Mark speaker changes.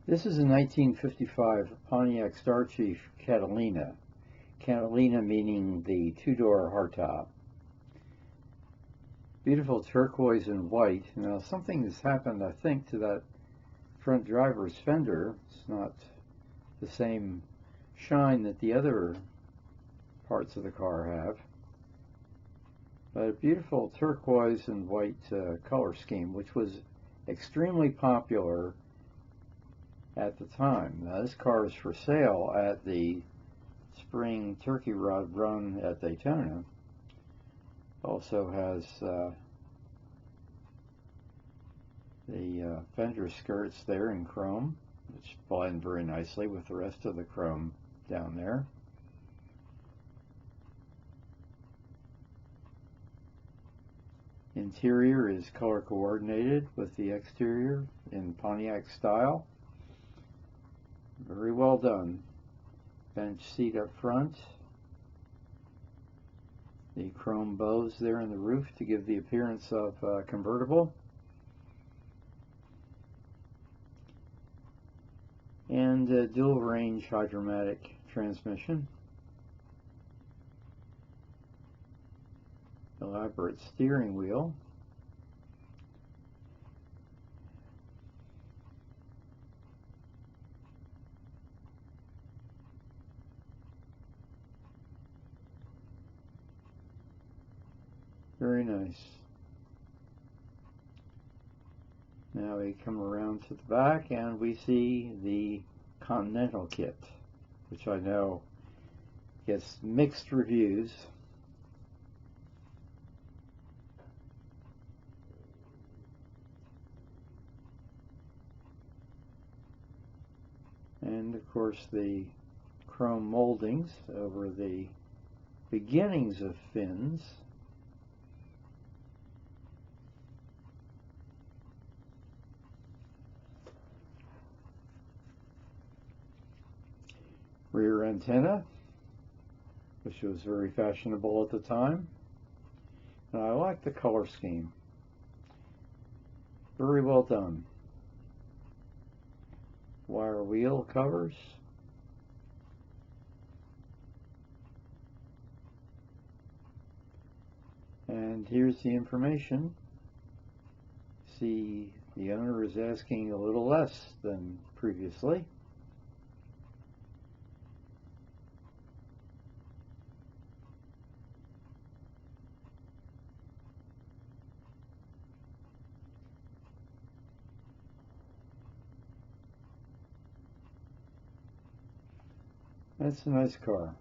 Speaker 1: This is a 1955 Pontiac Star Chief Catalina. Catalina meaning the two-door hardtop. Beautiful turquoise and white. Now something has happened, I think, to that front driver's fender. It's not the same shine that the other parts of the car have. But a beautiful turquoise and white color scheme, which was extremely popular at the time. Now this car is for sale at the spring turkey rod run at Daytona. Also has the fender skirts there in chrome, which blend very nicely with the rest of the chrome down there. Interior is color coordinated with the exterior in Pontiac style. Very well done. Bench seat up front. The chrome bows there in the roof to give the appearance of convertible. And dual range hydromatic transmission. Elaborate steering wheel. Very nice. Now we come around to the back and we see the Continental kit, which I know gets mixed reviews. And of course the chrome moldings over the beginnings of fins. Rear antenna, which was very fashionable at the time. And I like the color scheme. Very well done. Wire wheel covers. And here's the information. See, the owner is asking a little less than previously. That's a nice car.